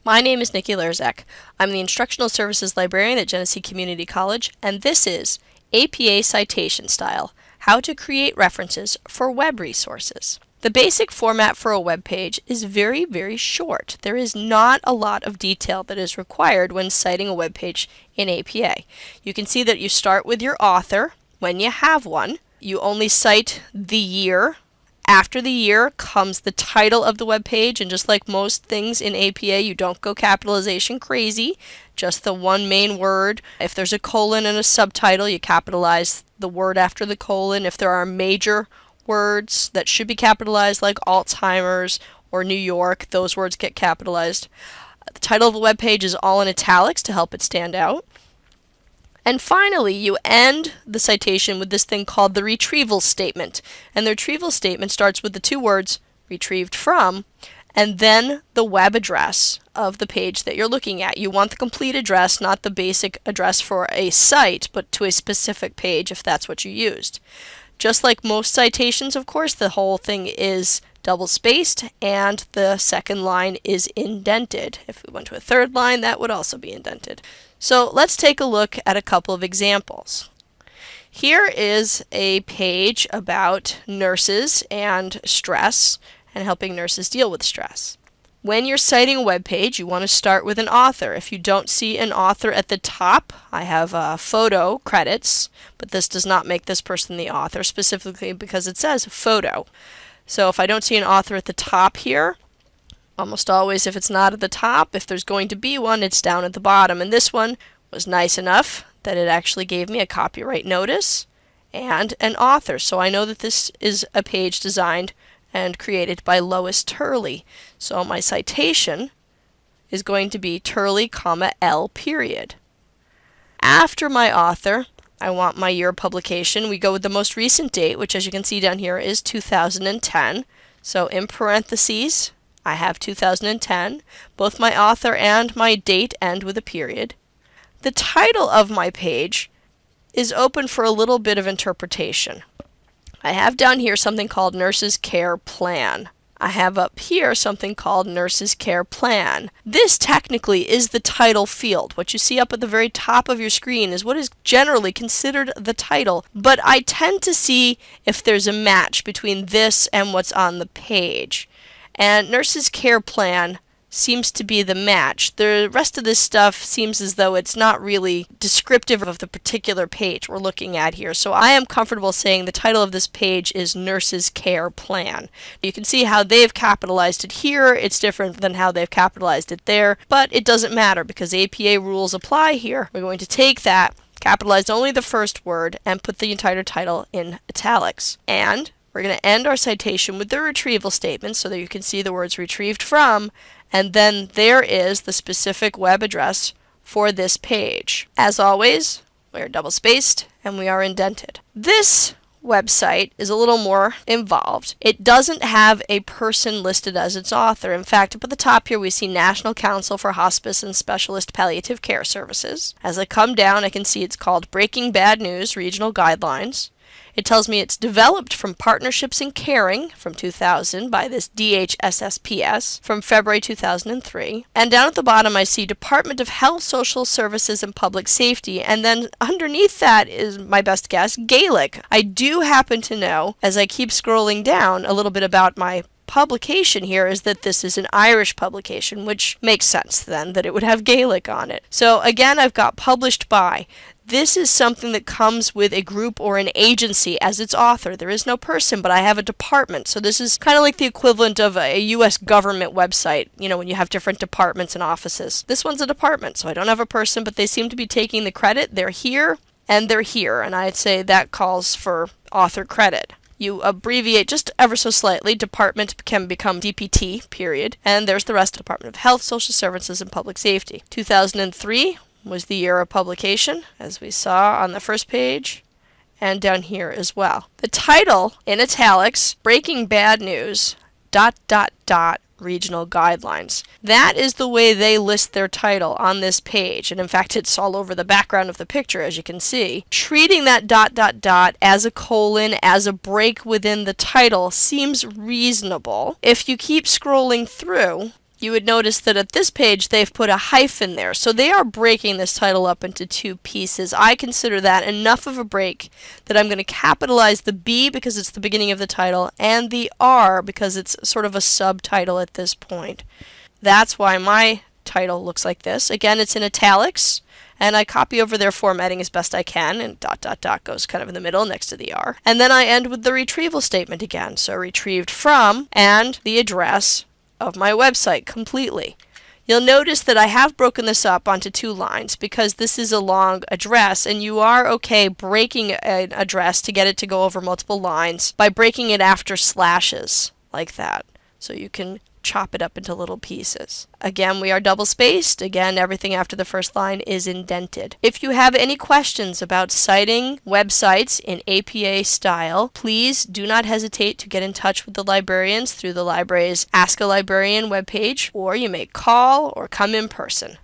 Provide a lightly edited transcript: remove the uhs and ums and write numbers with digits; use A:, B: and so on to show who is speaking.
A: My name is Nikki Lerzak. I'm the Instructional Services Librarian at Genesee Community College, and this is APA Citation Style, How to Create References for Web Resources. The basic format for a web page is very, very short. There is not a lot of detail that is required when citing a web page in APA. You can see that you start with your author when you have one. You only cite the year. After the year comes the title of the web page, and just like most things in APA, you don't go capitalization crazy, just the one main word. If there's a colon and a subtitle, you capitalize the word after the colon. If there are major words that should be capitalized, like Alzheimer's or New York, those words get capitalized. The title of the web page is all in italics to help it stand out. And finally, you end the citation with this thing called the retrieval statement. And the retrieval statement starts with the two words, retrieved from, and then the web address of the page that you're looking at. You want the complete address, not the basic address for a site, but to a specific page if that's what you used. Just like most citations, of course, the whole thing is double-spaced, and the second line is indented. If we went to a third line, that would also be indented. So let's take a look at a couple of examples. Here is a page about nurses and stress and helping nurses deal with stress. When you're citing a web page, you want to start with an author. If you don't see an author at the top, I have photo credits, but this does not make this person the author, specifically because it says photo. So if I don't see an author at the top here, almost always if it's not at the top, if there's going to be one, it's down at the bottom. And this one was nice enough that it actually gave me a copyright notice and an author. So I know that this is a page designed and created by Lois Turley. So my citation is going to be Turley, L period. After my author, I want my year of publication. We go with the most recent date, which as you can see down here is 2010. So in parentheses, I have 2010. Both my author and my date end with a period. The title of my page is open for a little bit of interpretation. I have down here something called Nurses Care Plan. I have up here something called Nurses Care Plan. This technically is the title field. What you see up at the very top of your screen is what is generally considered the title, but I tend to see if there's a match between this and what's on the page. And Nurses Care Plan seems to be the match. The rest of this stuff seems as though it's not really descriptive of the particular page we're looking at here. So I am comfortable saying the title of this page is Nurses Care Plan. You can see how they've capitalized it here. It's different than how they've capitalized it there, but it doesn't matter because APA rules apply here. We're going to take that, capitalize only the first word, and put the entire title in italics. And we're going to end our citation with the retrieval statement so that you can see the words retrieved from, and then there is the specific web address for this page. As always, we are double-spaced and we are indented. This website is a little more involved. It doesn't have a person listed as its author. In fact, up at the top here we see National Council for Hospice and Specialist Palliative Care Services. As I come down, I can see it's called Breaking Bad News Regional Guidelines. It tells me it's developed from Partnerships in Caring from 2000 by this DHSSPS from February 2003. And down at the bottom I see Department of Health, Social Services, and Public Safety. And then underneath that is my best guess, Gaelic. I do happen to know, as I keep scrolling down, a little bit about my publication here is that this is an Irish publication, which makes sense then that it would have Gaelic on it. So again, I've got published by. This is something that comes with a group or an agency as its author. There is no person, but I have a department. So this is kind of like the equivalent of a U.S. government website, when you have different departments and offices. This one's a department, so I don't have a person, but they seem to be taking the credit. They're here, and they're here, and I'd say that calls for author credit. You abbreviate just ever so slightly. Department can become DPT, period. And there's the rest. Department of Health, Social Services, and Public Safety. 2003 was the year of publication, as we saw on the first page, and down here as well. The title, in italics, Breaking Bad News, ... Regional Guidelines. That is the way they list their title on this page, and in fact it's all over the background of the picture, as you can see. Treating that ... as a colon, as a break within the title seems reasonable. If you keep scrolling through, you would notice that at this page they've put a hyphen there. So they are breaking this title up into two pieces. I consider that enough of a break that I'm going to capitalize the B because it's the beginning of the title and the R because it's sort of a subtitle at this point. That's why my title looks like this. Again, it's in italics, and I copy over their formatting as best I can, and ... goes kind of in the middle next to the R. And then I end with the retrieval statement again. So retrieved from and the address of my website completely. You'll notice that I have broken this up onto two lines because this is a long address, and you are okay breaking an address to get it to go over multiple lines by breaking it after slashes like that. So you can chop it up into little pieces. Again, we are double spaced. Again, everything after the first line is indented. If you have any questions about citing websites in APA style, please do not hesitate to get in touch with the librarians through the library's Ask a Librarian webpage, or you may call or come in person.